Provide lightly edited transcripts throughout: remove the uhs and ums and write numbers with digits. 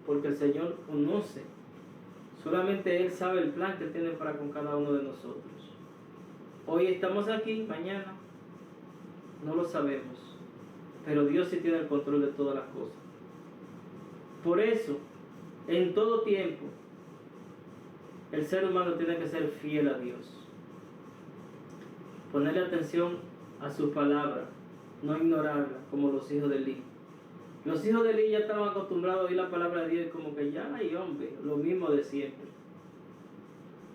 porque el Señor conoce. Solamente Él sabe el plan que Él tiene para con cada uno de nosotros. Hoy estamos aquí, mañana no lo sabemos, pero Dios sí tiene el control de todas las cosas. Por eso, en todo tiempo, el ser humano tiene que ser fiel a Dios. Ponerle atención a sus palabras, no ignorarlas, como los hijos de Eli. Los hijos de Eli ya estaban acostumbrados a oír la palabra de Dios y como que ya, ay hombre, lo mismo de siempre.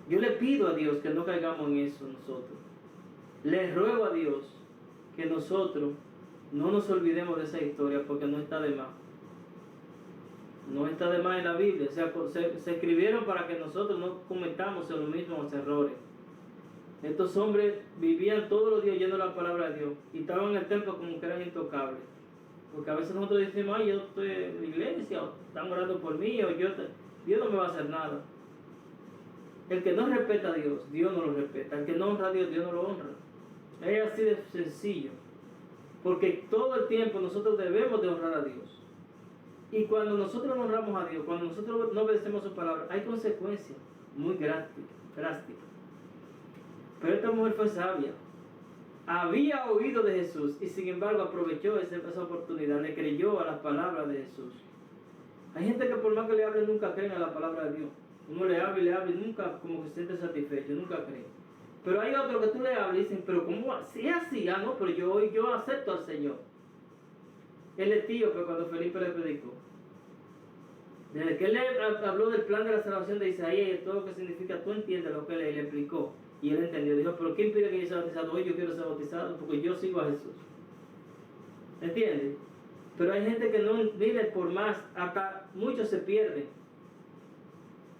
Yo le pido a Dios que no caigamos en eso nosotros. Le ruego a Dios que nosotros no nos olvidemos de esa historia, porque no está de más. No está de más en la Biblia. O sea, se escribieron para que nosotros no cometamos los mismos errores. Estos hombres vivían todos los días oyendo la palabra de Dios y estaban en el templo como que eran intocables. Porque a veces nosotros decimos, ay, yo estoy en la iglesia, o están orando por mí, o Dios no me va a hacer nada. El que no respeta a Dios, Dios no lo respeta. El que no honra a Dios, Dios no lo honra. Es así de sencillo. Porque todo el tiempo nosotros debemos de honrar a Dios. Y cuando nosotros no honramos a Dios, cuando nosotros no obedecemos su palabra, hay consecuencias muy drásticas. Pero esta mujer fue sabia. Había oído de Jesús y sin embargo aprovechó esa oportunidad, le creyó a las palabras de Jesús. Hay gente que por más que le hable nunca creen a la palabra de Dios. Uno le habla y nunca como que se siente satisfecho, nunca cree. Pero hay otro que tú le hablas y dicen, pero ¿cómo? Si es así, no, pero yo acepto al Señor. El etíope cuando Felipe le predicó. Desde que él le habló del plan de la salvación de Isaías y todo lo que significa, tú entiendes lo que él le explicó. Y él entendió, dijo, pero ¿qué impide que yo sea bautizado? Hoy yo quiero ser bautizado porque yo sigo a Jesús. ¿Entiendes? Pero hay gente que no vive por más, hasta muchos se pierden.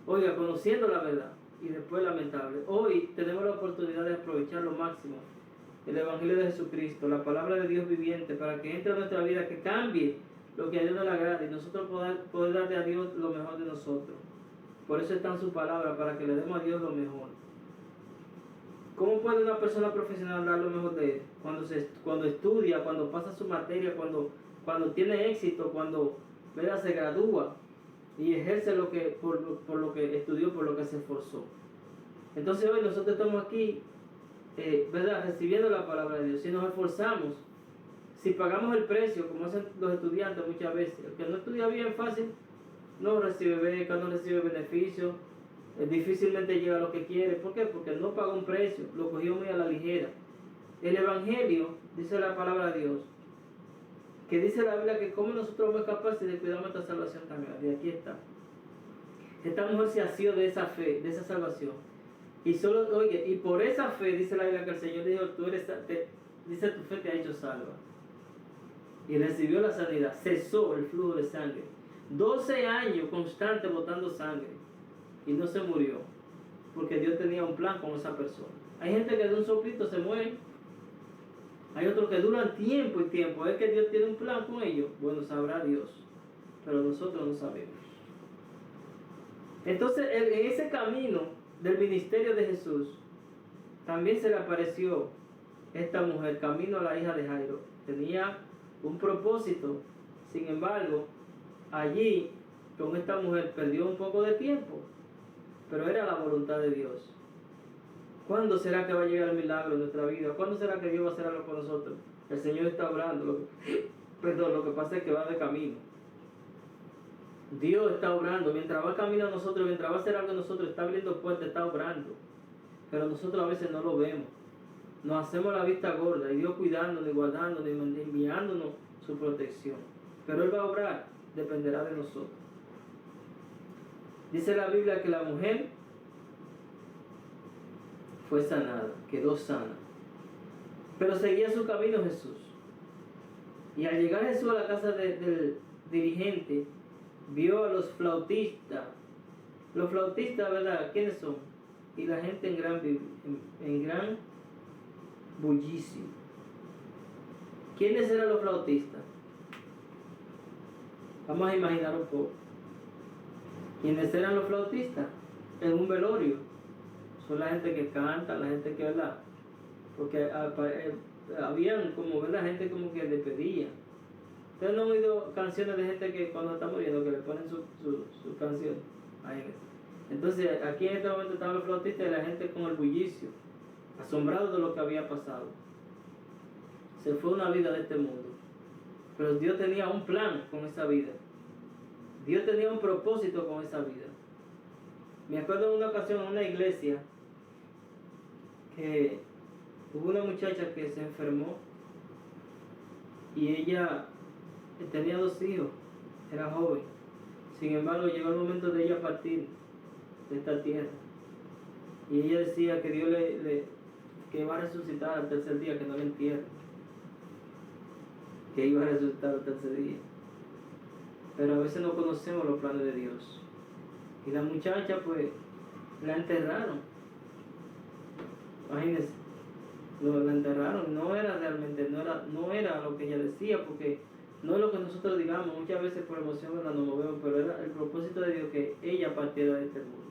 Oiga, conociendo la verdad y después lamentable. Hoy tenemos la oportunidad de aprovechar lo máximo el Evangelio de Jesucristo, la palabra de Dios viviente, para que entre a nuestra vida, que cambie lo que a Dios no le agrada y nosotros poder darle a Dios lo mejor de nosotros. Por eso está en su palabra, para que le demos a Dios lo mejor. ¿Cómo puede una persona profesional dar lo mejor de él? Cuando estudia, cuando pasa su materia, cuando tiene éxito, cuando se gradúa y ejerce por lo que estudió, por lo que se esforzó. Entonces hoy nosotros estamos aquí, recibiendo la palabra de Dios. Si nos esforzamos, si pagamos el precio, como hacen los estudiantes muchas veces, el que no estudia bien fácil, no recibe beca, no recibe beneficios, difícilmente llega a lo que quiere. ¿Por qué? Porque no pagó un precio, lo cogió muy a la ligera. El Evangelio, dice la palabra de Dios, que dice la Biblia que como nosotros somos capaces de cuidar nuestra salvación tan grande. Y aquí está. Esta mujer se asió de esa fe, de esa salvación. Y por esa fe, dice la Biblia que el Señor dijo, dice tu fe te ha hecho salva. Y recibió la sanidad, cesó el flujo de sangre. 12 años constante botando sangre. Y no se murió, porque Dios tenía un plan con esa persona. Hay gente que de un soplito se muere. Hay otros que duran tiempo y tiempo. ¿Es que Dios tiene un plan con ellos? Bueno, sabrá Dios, pero nosotros no sabemos. Entonces, en ese camino del ministerio de Jesús, también se le apareció esta mujer, camino a la hija de Jairo. Tenía un propósito. Sin embargo, allí, con esta mujer, perdió un poco de tiempo, pero era la voluntad de Dios. ¿Cuándo será que va a llegar el milagro en nuestra vida? ¿Cuándo será que Dios va a hacer algo con nosotros? El Señor está obrando. Lo que pasa es que va de camino. Dios está obrando. Mientras va camino a nosotros, mientras va a hacer algo en nosotros, está abriendo puertas, está obrando. Pero nosotros a veces no lo vemos. Nos hacemos la vista gorda y Dios cuidándonos y guardándonos y enviándonos su protección. Pero Él va a obrar, dependerá de nosotros. Dice la Biblia que la mujer fue sanada, quedó sana. Pero seguía su camino Jesús. Y al llegar Jesús a la casa del dirigente, vio a los flautistas. Los flautistas, ¿verdad? ¿Quiénes son? Y la gente en gran bullicio. ¿Quiénes eran los flautistas? Vamos a imaginar un poco. ¿Quiénes eran los flautistas? En un velorio. Son la gente que canta, la gente que, ¿verdad? Porque habían como, ¿verdad? Gente como que le pedía. Ustedes no han oído canciones de gente que cuando está muriendo que le ponen su canción. Ahí ves. Entonces, aquí en este momento estaban los flautistas y la gente con el bullicio, asombrado de lo que había pasado. Se fue una vida de este mundo. Pero Dios tenía un plan con esa vida. Dios tenía un propósito con esa vida. Me acuerdo de una ocasión en una iglesia que hubo una muchacha que se enfermó y ella tenía 2 hijos, era joven. Sin embargo, llegó el momento de ella partir de esta tierra. Y ella decía que Dios que iba a resucitar al tercer día, que no la entierre. Que iba a resucitar al tercer día. Pero a veces no conocemos los planes de Dios. Y la muchacha, pues, la enterraron. Imagínense, la enterraron. No era realmente, no era lo que ella decía, porque no es lo que nosotros digamos. Muchas veces por emoción nos movemos, pero era el propósito de Dios que ella partiera de este mundo.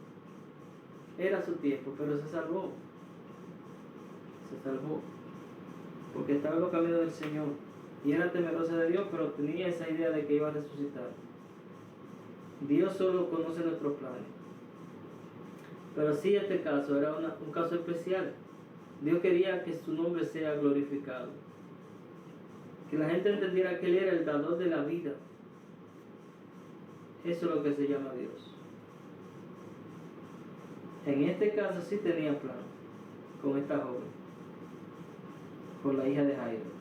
Era su tiempo, pero se salvó. Se salvó. Porque estaba en los caminos del Señor. Y era temerosa de Dios, pero tenía esa idea de que iba a resucitar. Dios solo conoce nuestros planes. Pero sí, este caso era un caso especial. Dios quería que su nombre sea glorificado. Que la gente entendiera que Él era el dador de la vida. Eso es lo que se llama Dios. En este caso sí tenía plan con esta joven, con la hija de Jairo.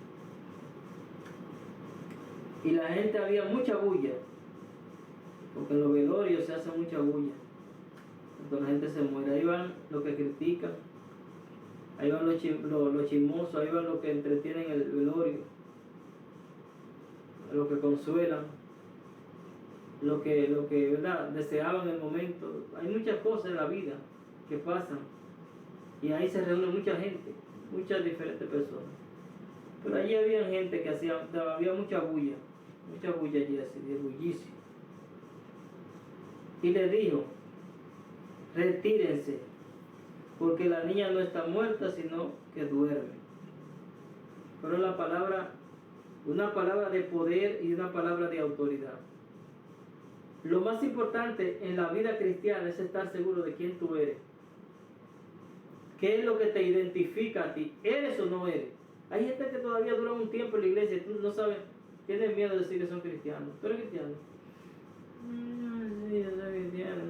Y la gente, había mucha bulla, porque en los velorios se hace mucha bulla. Cuando la gente se muere, ahí van los que critican, ahí van los chismosos, ahí van los que entretienen el velorio, los que consuelan, los que ¿verdad?, deseaban el momento. Hay muchas cosas en la vida que pasan, y ahí se reúne mucha gente, muchas diferentes personas. Pero allí había gente que había mucha bulla allí, así, de bullicio. Y le dijo: retírense, porque la niña no está muerta, sino que duerme. Pero una palabra de poder y una palabra de autoridad. Lo más importante en la vida cristiana es estar seguro de quién tú eres. ¿Qué es lo que te identifica a ti? ¿Eres o no eres? Hay gente que todavía dura un tiempo en la iglesia y tú no sabes, tienen miedo de decir que son cristianos. ¿Tú eres cristiano? Sí, yo soy cristiano.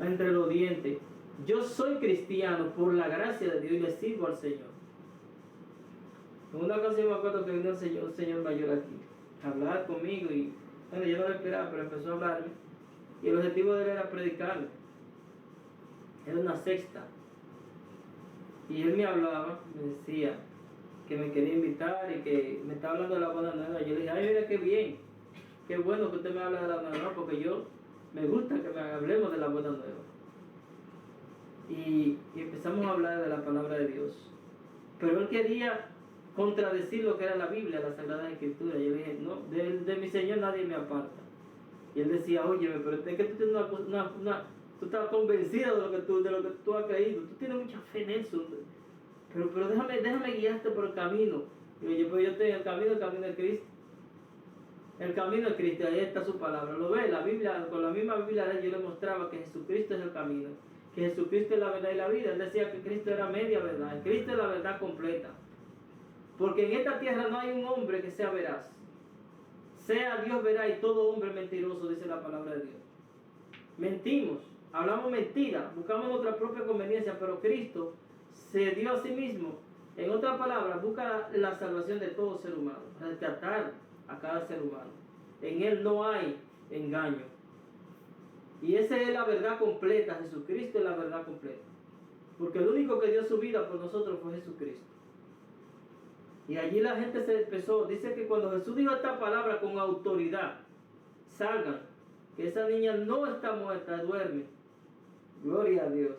Entre los dientes. Yo soy cristiano por la gracia de Dios y le sirvo al Señor. En una ocasión me acuerdo que vino un señor mayor aquí a hablar conmigo y bueno, yo no lo esperaba, pero empezó a hablarme. Y el objetivo de él era predicarme. Era una sexta. Y él me hablaba, me decía que me quería invitar y que me estaba hablando de la buena nueva. Yo le dije: ay, mira qué bien, qué bueno que usted me habla de la buena nueva, porque yo me gusta que hablemos de la buena nueva. Y empezamos a hablar de la palabra de Dios. Pero él quería contradecir lo que era la Biblia, la Sagrada Escritura. Yo le dije: no, de mi Señor nadie me aparta. Y él decía: óyeme, pero es que tú tienes tú estás convencido de lo que tú has creído, tú tienes mucha fe en eso, pero déjame guiarte por el camino. Y yo estoy en el camino de Cristo. El camino de Cristo, ahí está su palabra. Lo ve, la Biblia, con la misma Biblia yo le mostraba que Jesucristo es el camino, que Jesucristo es la verdad y la vida. Él decía que Cristo era media verdad, Cristo es la verdad completa. Porque en esta tierra no hay un hombre que sea veraz. Sea Dios veraz y todo hombre mentiroso, dice la palabra de Dios. Mentimos, hablamos mentira, buscamos nuestra propia conveniencia, pero Cristo se dio a sí mismo. En otras palabras, busca la salvación de todo ser humano, rescatar a cada ser humano. En Él no hay engaño. Y esa es la verdad completa. Jesucristo es la verdad completa. Porque el único que dio su vida por nosotros fue Jesucristo. Y allí la gente se empezó. Dice que cuando Jesús dijo esta palabra con autoridad: salgan, que esa niña no está muerta, duerme. Gloria a Dios.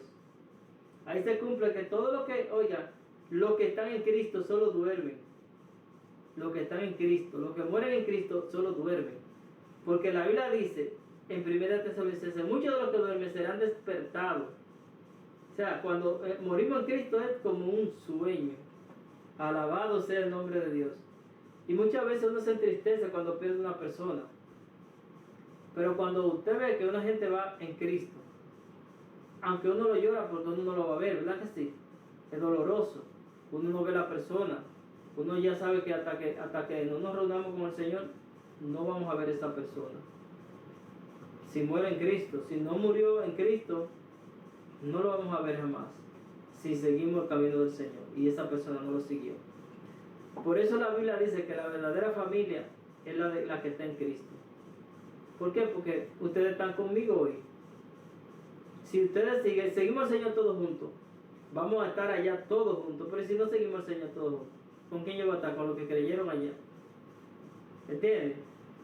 Ahí se cumple que todo lo que están en Cristo solo duermen. Los que están en Cristo, los que mueren en Cristo solo duermen. Porque la Biblia dice en 1 Tesalonicenses: muchos de los que duermen serán despertados. O sea, cuando morimos en Cristo es como un sueño. Alabado sea el nombre de Dios. Y muchas veces uno se entristece cuando pierde una persona. Pero cuando usted ve que una gente va en Cristo, aunque uno lo llora porque uno no lo va a ver, ¿verdad que sí? Es doloroso. Uno no ve a la persona. Uno ya sabe que hasta que no nos reunamos con el Señor, no vamos a ver a esa persona. Si muere en Cristo, si no murió en Cristo, no lo vamos a ver jamás. Si seguimos el camino del Señor y esa persona no lo siguió. Por eso la Biblia dice que la verdadera familia es la que está en Cristo. ¿Por qué? Porque ustedes están conmigo hoy. Si ustedes seguimos al Señor todos juntos, vamos a estar allá todos juntos. Pero si no seguimos al Señor todos juntos, ¿con quién yo voy a estar? Con los que creyeron allá. ¿Entienden?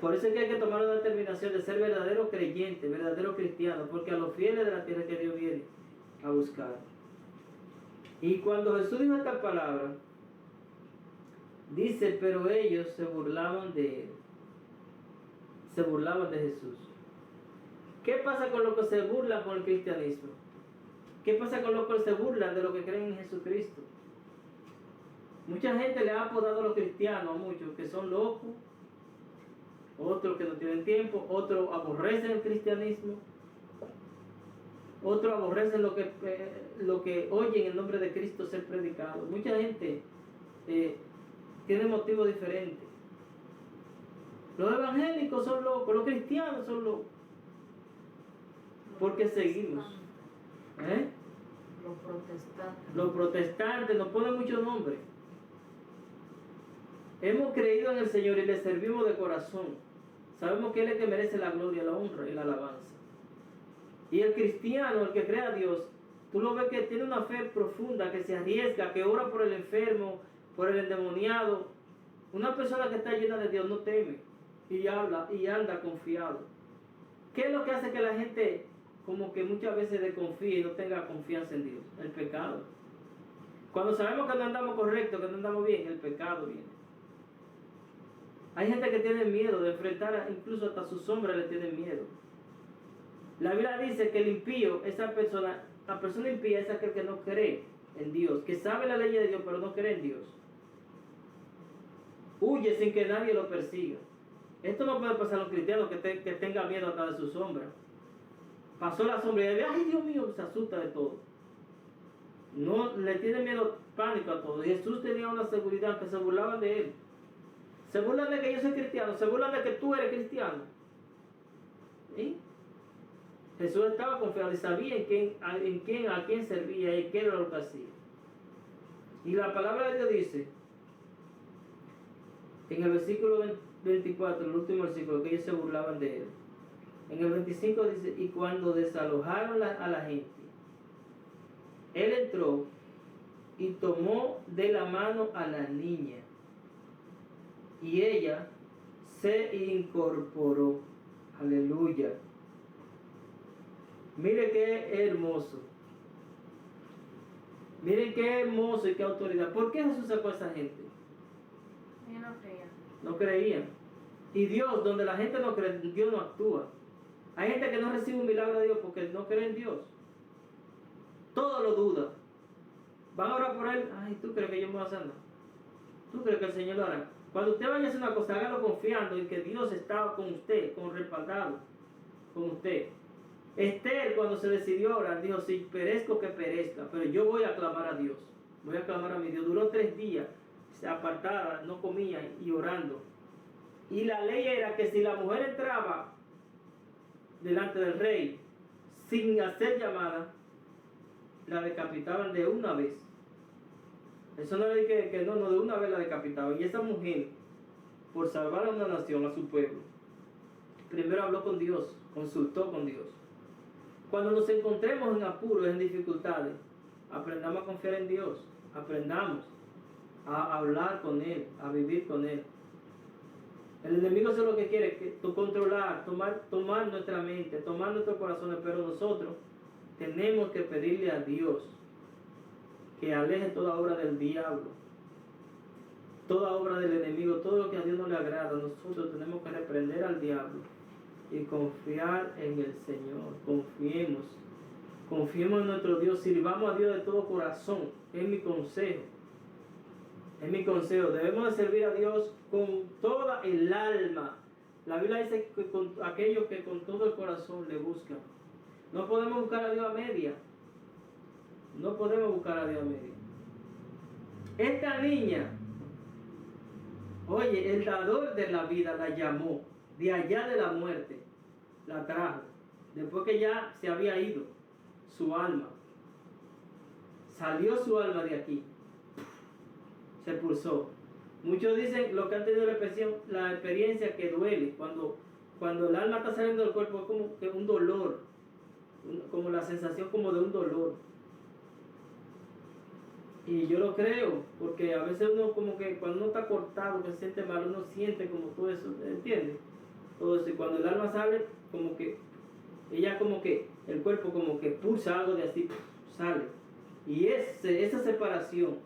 Por eso es que hay que tomar una determinación de ser verdadero creyente, verdadero cristiano, porque a los fieles de la tierra que Dios viene a buscar. Y cuando Jesús dijo esta palabra, dice, pero ellos se burlaban de él. Se burlaban de Jesús. ¿Qué pasa con los que se burlan con el cristianismo? ¿Qué pasa con los que se burlan de lo que creen en Jesucristo? Mucha gente le ha apodado a los cristianos, a muchos, que son locos, otros que no tienen tiempo, otros aborrecen el cristianismo, otros aborrecen lo que oyen en nombre de Cristo ser predicado. Mucha gente tiene motivos diferentes. Los evangélicos son locos, los cristianos son locos. Porque seguimos. Los protestantes nos ponen muchos nombres. Hemos creído en el Señor y le servimos de corazón. Sabemos que Él es el que merece la gloria, la honra y la alabanza. Y el cristiano, el que cree a Dios, tú lo ves que tiene una fe profunda, que se arriesga, que ora por el enfermo, por el endemoniado. Una persona que está llena de Dios no teme y habla y anda confiado. ¿Qué es lo que hace que la gente como que muchas veces desconfíe y no tenga confianza en Dios? El pecado. Cuando sabemos que no andamos correcto, que no andamos bien, el pecado viene. Hay gente que tiene miedo de enfrentar, incluso hasta sus sombras le tienen miedo. La Biblia dice que el impío, la persona impía es aquel que no cree en Dios, que sabe la ley de Dios pero no cree en Dios. Huye sin que nadie lo persiga. Esto no puede pasar a los cristianos que tengan miedo hasta de su sombra. Pasó la sombra y dice, ay Dios mío, se asusta de todo. No le tiene miedo, pánico a todo. Jesús tenía una seguridad, que se burlaban de él. Se burlan de que yo soy cristiano, se burlan de que tú eres cristiano. ¿Sí? Jesús estaba confiado y sabía a quién servía y qué era lo que hacía. Y la palabra de Dios dice, en el versículo 24, el último versículo, que ellos se burlaban de él. En el 25 dice, y cuando desalojaron a la gente, él entró y tomó de la mano a la niña, y ella se incorporó. Aleluya. Mire qué hermoso. Miren qué hermoso y qué autoridad. ¿Por qué Jesús sacó a esa gente? Ellos no creían. No creían. Y Dios, donde la gente no cree, Dios no actúa. Hay gente que no recibe un milagro de Dios porque no cree en Dios. Todo lo duda. Van a orar por él. Ay, ¿tú crees que yo me voy a hacer nada? ¿Tú crees que el Señor lo hará? Cuando usted vaya a hacer una cosa, hágalo confiando en que Dios está con usted, respaldado con usted. Esther, cuando se decidió a orar, dijo, si perezco que perezca, pero yo voy a clamar a Dios. Voy a clamar a mi Dios. Duró 3 días, se apartaba, no comía y orando. Y la ley era que si la mujer entraba delante del rey sin hacer llamada, la decapitaban de una vez. Eso no es que no, de una vez la decapitaban. Y esa mujer, por salvar a una nación, a su pueblo, primero habló con Dios, consultó con Dios. Cuando nos encontremos en apuros, en dificultades, aprendamos a confiar en Dios, aprendamos a hablar con Él, a vivir con Él. El enemigo es lo que quiere, que controlar, tomar nuestra mente, tomar nuestros corazones, pero nosotros tenemos que pedirle a Dios que aleje toda obra del diablo, toda obra del enemigo, todo lo que a Dios no le agrada. Nosotros tenemos que reprender al diablo y confiar en el Señor. Confiemos en nuestro Dios, sirvamos a Dios de todo corazón, es mi consejo. Es mi consejo. Debemos de servir a Dios con toda el alma. La Biblia dice que con aquellos que con todo el corazón le buscan. No podemos buscar a Dios a media. No podemos buscar a Dios a media. Esta niña, oye, el dador de la vida la llamó de allá de la muerte, la trajo, después que ya se había ido su alma, salió su alma de aquí, se pulsó. Muchos dicen, lo que han tenido la experiencia que duele, cuando el alma está saliendo del cuerpo, es como que un dolor, como la sensación como de un dolor. Y yo lo creo, porque a veces uno como que cuando uno está cortado, que se siente mal, uno siente como todo eso, ¿entiendes? Todo eso, y cuando el alma sale, como que, ella como que, el cuerpo como que pulsa algo de así, sale. Y esa separación,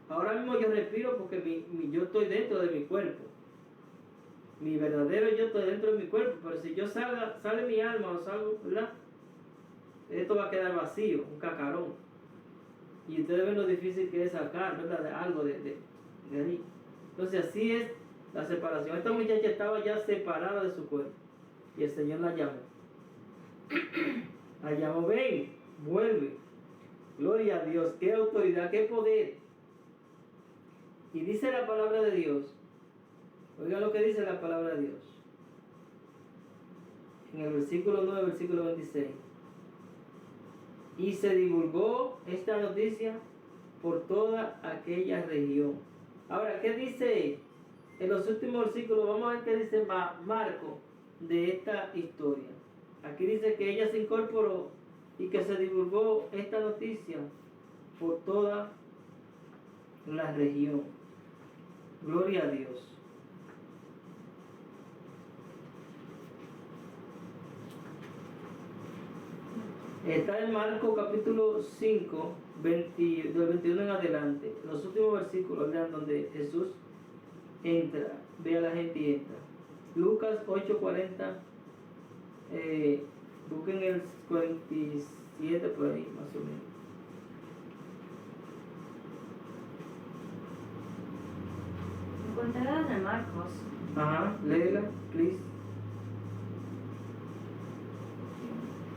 ahora mismo yo respiro porque yo estoy dentro de mi cuerpo. Mi verdadero yo estoy dentro de mi cuerpo, pero si yo sale mi alma o salgo, ¿verdad? Esto va a quedar vacío, un cacarón. Y ustedes ven lo difícil que es sacar, ¿verdad? Algo de ahí. Entonces así es la separación. Esta muchacha estaba ya separada de su cuerpo. Y el Señor la llamó. La llamó, ven, vuelve. Gloria a Dios, qué autoridad, qué poder. Y dice la palabra de Dios. Oiga lo que dice la palabra de Dios. En el versículo 9, versículo 26. Y se divulgó esta noticia por toda aquella región. Ahora, ¿qué dice en los últimos versículos? Vamos a ver qué dice Marco de esta historia. Aquí dice que ella se incorporó y que se divulgó esta noticia por toda la región. Gloria a Dios. Está en Marcos capítulo 5, del 21 en adelante. Los últimos versículos, vean donde Jesús entra, ve a la gente y entra. Lucas 8:40, busquen el 47 por ahí, más o menos. Encontrarás de Marcos. Ajá, léela, please.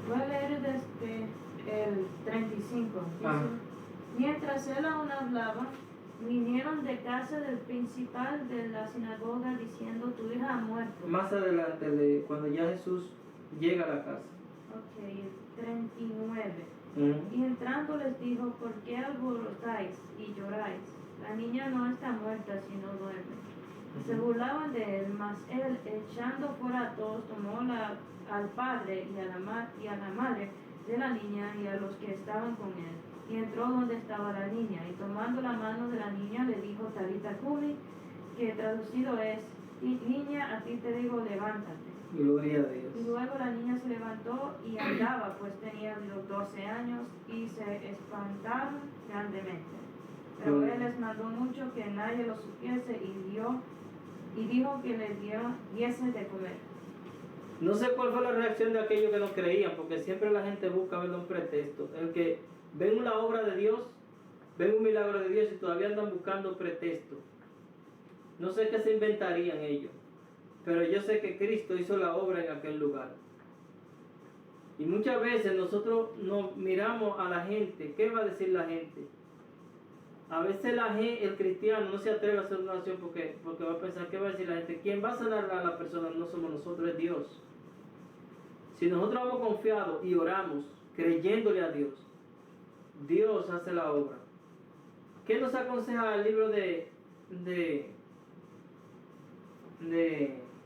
Voy a leer desde el 35. Dice, Ah. mientras él aún hablaba, vinieron de casa del principal de la sinagoga diciendo, tu hija ha muerto. Más adelante, cuando ya Jesús llega a la casa. Ok, el 39. Uh-huh. Y entrando les dijo, ¿por qué alborotáis y lloráis? La niña no está muerta, sino duerme. Se burlaban de él, mas él, echando fuera a todos, tomó al padre y a la madre de la niña y a los que estaban con él, y entró donde estaba la niña, y tomando la mano de la niña le dijo, Talita cumi, que traducido es, niña, a ti te digo, levántate. Gloria a Dios. Y luego la niña se levantó y andaba, pues tenía los 12 años, y se espantaron grandemente. Pero él les mandó mucho que nadie lo supiese, y dijo que les diese de comer. No sé cuál fue la reacción de aquellos que no creían, porque siempre la gente busca ver un pretexto. El que ven una obra de Dios, ven un milagro de Dios y todavía andan buscando pretexto. No sé qué se inventarían ellos, pero yo sé que Cristo hizo la obra en aquel lugar. Y muchas veces nosotros nos miramos a la gente. ¿Qué va a decir la gente? A veces el cristiano no se atreve a hacer una oración porque va a pensar, ¿qué va a decir la gente? ¿Quién va a sanar a la persona? No somos nosotros, es Dios. Si nosotros vamos confiados y oramos, creyéndole a Dios, Dios hace la obra. ¿Qué nos aconseja el libro de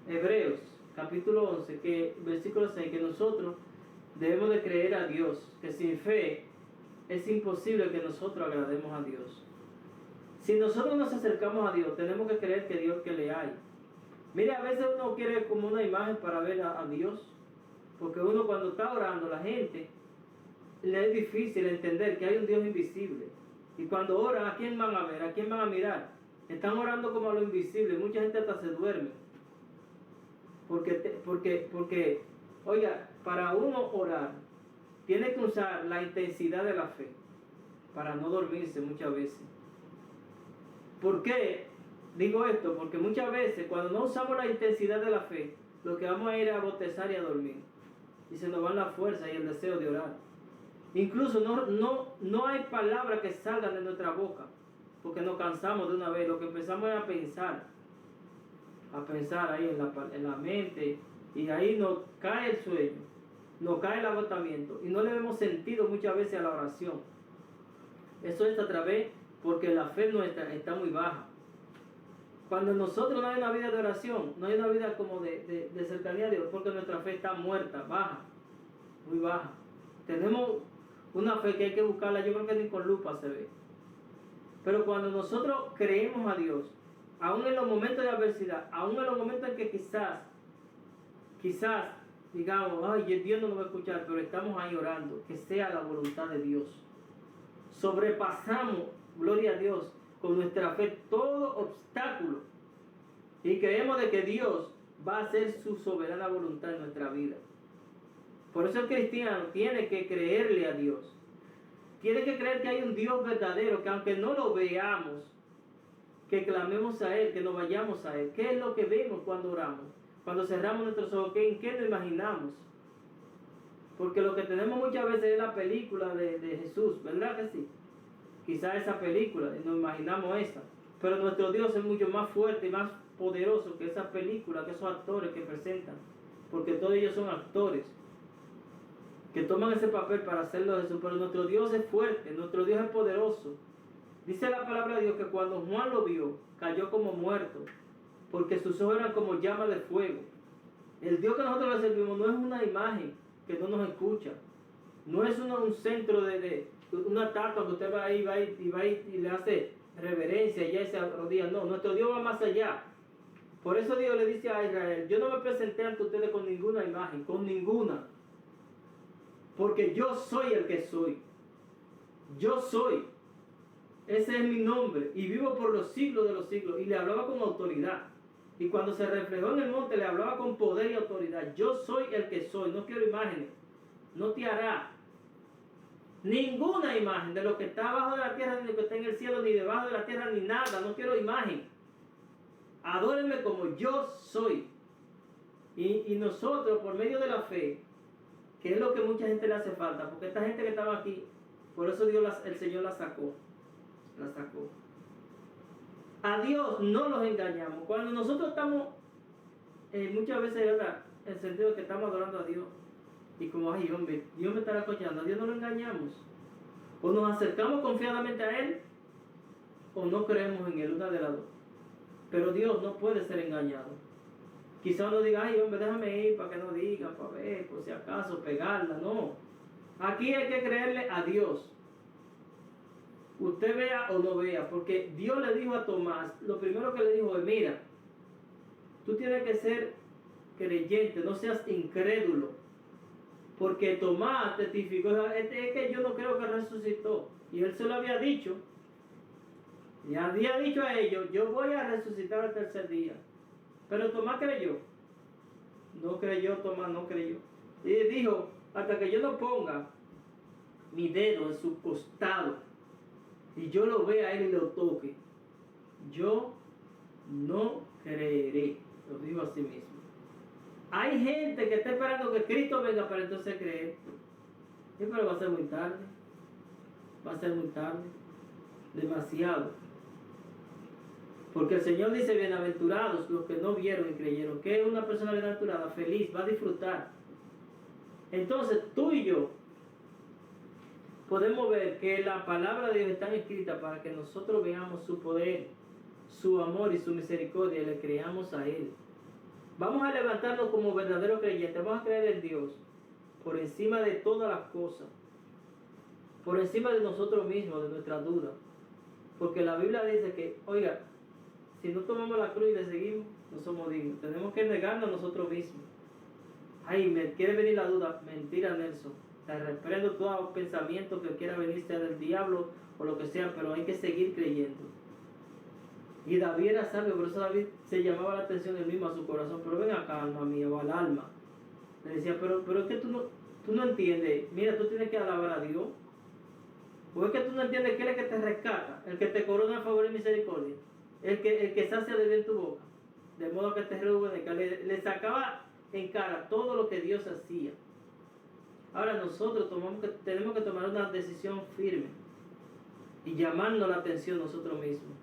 Hebreos, capítulo 11, versículo 6? Que nosotros debemos de creer a Dios, que sin fe es imposible que nosotros agrademos a Dios. Si nosotros nos acercamos a Dios, tenemos que creer que Dios que le hay. Mire, a veces uno quiere como una imagen para ver a Dios, porque uno cuando está orando, la gente le es difícil entender que hay un Dios invisible. Y cuando oran, ¿a quién van a ver? ¿A quién van a mirar? Están orando como a lo invisible. Mucha gente hasta se duerme. Porque, oiga, para uno orar, tiene que usar la intensidad de la fe para no dormirse muchas veces. ¿Por qué digo esto? Porque muchas veces cuando no usamos la intensidad de la fe, lo que vamos a ir a bostezar y a dormir. Y se nos van la fuerza y el deseo de orar. Incluso no hay palabras que salgan de nuestra boca, porque nos cansamos de una vez. Lo que empezamos es a pensar ahí en la mente, y ahí nos cae el sueño, nos cae el agotamiento, y no le vemos sentido muchas veces a la oración. Eso es a través, porque la fe nuestra está muy baja. Cuando nosotros no hay una vida de oración, no hay una vida como de cercanía a Dios, porque nuestra fe está muerta, baja, muy baja. Tenemos una fe que hay que buscarla, yo creo que ni con lupa se ve. Pero cuando nosotros creemos a Dios, aún en los momentos de adversidad, aún en los momentos en que quizás digamos, ay, Dios no nos va a escuchar, pero estamos ahí orando, que sea la voluntad de Dios. Sobrepasamos, gloria a Dios, con nuestra fe todo obstáculo, y creemos de que Dios va a hacer su soberana voluntad en nuestra vida. Por eso el cristiano tiene que creerle a Dios. Tiene que creer que hay un Dios verdadero, que aunque no lo veamos, que clamemos a Él, que nos vayamos a Él. ¿Qué es lo que vemos cuando oramos? Cuando cerramos nuestros ojos, ¿en qué nos imaginamos? Porque lo que tenemos muchas veces es la película de Jesús, ¿verdad que sí? Quizás esa película, nos imaginamos esa. Pero nuestro Dios es mucho más fuerte y más poderoso que esa película, que esos actores que presentan. Porque todos ellos son actores que toman ese papel para hacerlo de Jesús. Pero nuestro Dios es fuerte, nuestro Dios es poderoso. Dice la palabra de Dios que cuando Juan lo vio, cayó como muerto, porque sus ojos eran como llamas de fuego. El Dios que nosotros le servimos no es una imagen que no nos escucha, no es un centro de una estatua que usted va ahí y le hace reverencia y ya se arrodilla. No, nuestro Dios va más allá. Por eso Dios le dice a Israel: yo no me presenté ante ustedes con ninguna imagen, con ninguna, porque yo soy el que soy. Yo soy. Ese es mi nombre y vivo por los siglos de los siglos. Y le hablaba con autoridad. Y cuando se reflejó en el monte, le hablaba con poder y autoridad. Yo soy el que soy. No quiero imágenes. No te hará ninguna imagen de lo que está abajo de la tierra, ni de lo que está en el cielo, ni debajo de la tierra, ni nada. No quiero imagen. Adórenme como yo soy. Y nosotros, por medio de la fe, que es lo que mucha gente le hace falta, porque esta gente que estaba aquí, por eso el Señor la sacó. A Dios no los engañamos. Cuando nosotros estamos, muchas veces, ¿verdad?, en el sentido de que estamos adorando a Dios, y como, ay, hombre, Dios me estará escuchando, a Dios no lo engañamos. O nos acercamos confiadamente a Él, o no creemos en Él, una de las dos. Pero Dios no puede ser engañado. Quizá uno diga: ay, hombre, déjame ir para que no digan, para ver, por si acaso, pegarla. No. Aquí hay que creerle a Dios. Usted vea o no vea, porque Dios le dijo a Tomás, lo primero que le dijo es: mira, tú tienes que ser creyente, no seas incrédulo. Porque Tomás testificó: es que yo no creo que resucitó. Y él se lo había dicho. Y había dicho a ellos: yo voy a resucitar al tercer día. Pero Tomás creyó. No creyó, Tomás no creyó. Y dijo: hasta que yo no ponga mi dedo en su costado y yo lo vea a él y lo toque, yo no creeré. Lo digo así mismo. Hay gente que está esperando que Cristo venga para entonces creer. Sí, pero va a ser muy tarde. Va a ser muy tarde. Demasiado. Porque el Señor dice: bienaventurados los que no vieron y creyeron. ¿Qué es una persona bienaventurada? Feliz, va a disfrutar. Entonces tú y yo podemos ver que la palabra de Dios está escrita para que nosotros veamos su poder, su amor y su misericordia y le creamos a Él. Vamos a levantarnos como verdaderos creyentes. Vamos a creer en Dios por encima de todas las cosas, por encima de nosotros mismos, de nuestras dudas. Porque la Biblia dice que, oiga, si no tomamos la cruz y le seguimos, no somos dignos. Tenemos que negarnos a nosotros mismos. Ay, me quiere venir la duda. Mentira, Nelson. Te reprendo todo pensamiento que quiera venir, sea del diablo o lo que sea, pero hay que seguir creyendo. Y David era sabio, por eso David se llamaba la atención él mismo a su corazón. Pero ven acá, alma mía, o al alma. Le decía: pero es que tú no entiendes. Mira, tú tienes que alabar a Dios. O es que tú no entiendes que Él es el que te rescata, el que te corona a favor y misericordia. el que sacia de bien tu boca, de modo que te rejuvenezca. Le sacaba en cara todo lo que Dios hacía. Ahora nosotros tenemos que tomar una decisión firme y llamarnos la atención nosotros mismos.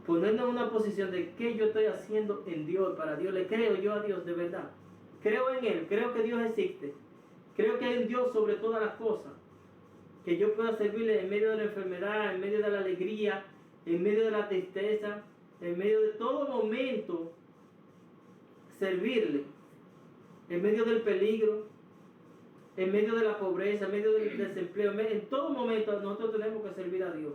Ponernos en una posición de qué yo estoy haciendo en Dios, para Dios. ¿Le creo yo a Dios de verdad? Creo en Él, creo que Dios existe. Creo que hay un Dios sobre todas las cosas. Que yo pueda servirle en medio de la enfermedad, en medio de la alegría, en medio de la tristeza, en medio de todo momento, servirle. En medio del peligro, en medio de la pobreza, en medio del desempleo, en todo momento nosotros tenemos que servir a Dios.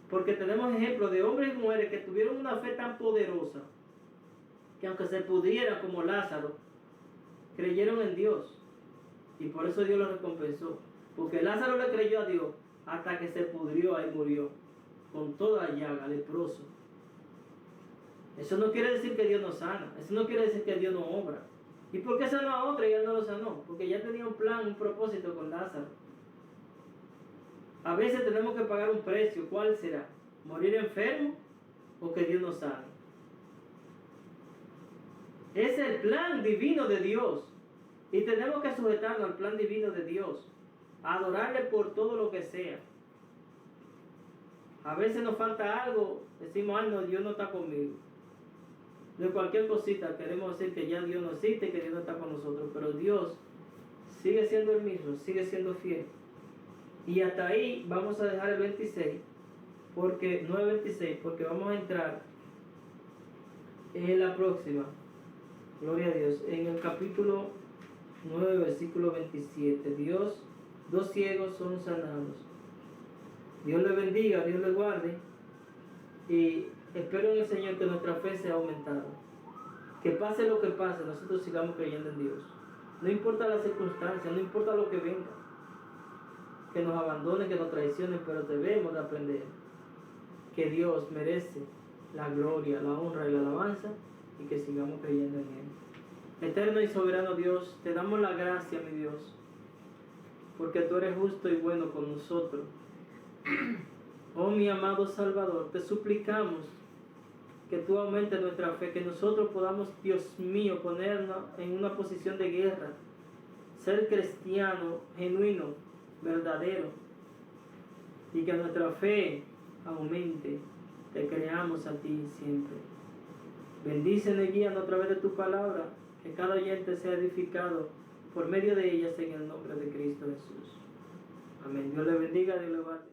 Porque tenemos ejemplos de hombres y mujeres que tuvieron una fe tan poderosa que aunque se pudriera como Lázaro, creyeron en Dios. Y por eso Dios lo recompensó. Porque Lázaro le creyó a Dios hasta que se pudrió, ahí murió. Con toda llaga, leproso. Eso no quiere decir que Dios no sana. Eso no quiere decir que Dios no obra. ¿Y por qué sanó a otro y él no lo sanó? Porque ya tenía un plan, un propósito con Lázaro. A veces tenemos que pagar un precio. ¿Cuál será? ¿Morir enfermo o que Dios nos sane? Es el plan divino de Dios. Y tenemos que sujetarnos al plan divino de Dios. Adorarle por todo lo que sea. A veces nos falta algo. Decimos, no, Dios no está conmigo. De cualquier cosita queremos decir que ya Dios no existe, que Dios no está con nosotros. Pero Dios sigue siendo el mismo, sigue siendo fiel. Y hasta ahí vamos a dejar el 26, porque no el 26, porque vamos a entrar en la próxima, gloria a Dios, en el capítulo 9, versículo 27. Dos ciegos son sanados. Dios les bendiga, Dios les guarde, y espero en el Señor que nuestra fe sea aumentada. Que pase lo que pase, nosotros sigamos creyendo en Dios. No importa las circunstancias, no importa lo que venga. Que nos abandonen, que nos traicionen, pero debemos de aprender que Dios merece la gloria, la honra y la alabanza, y que sigamos creyendo en Él. Eterno y soberano Dios, te damos la gracia, mi Dios, porque tú eres justo y bueno con nosotros. Oh mi amado Salvador, te suplicamos que tú aumentes nuestra fe, que nosotros podamos, Dios mío, ponernos en una posición de guerra, ser cristiano genuino, verdadero, y que nuestra fe aumente, te creamos a ti siempre. Bendícenos y guíanos a través de tu palabra, que cada oyente sea edificado por medio de ellas en el nombre de Cristo Jesús. Amén. Dios le bendiga, Dios le guarde.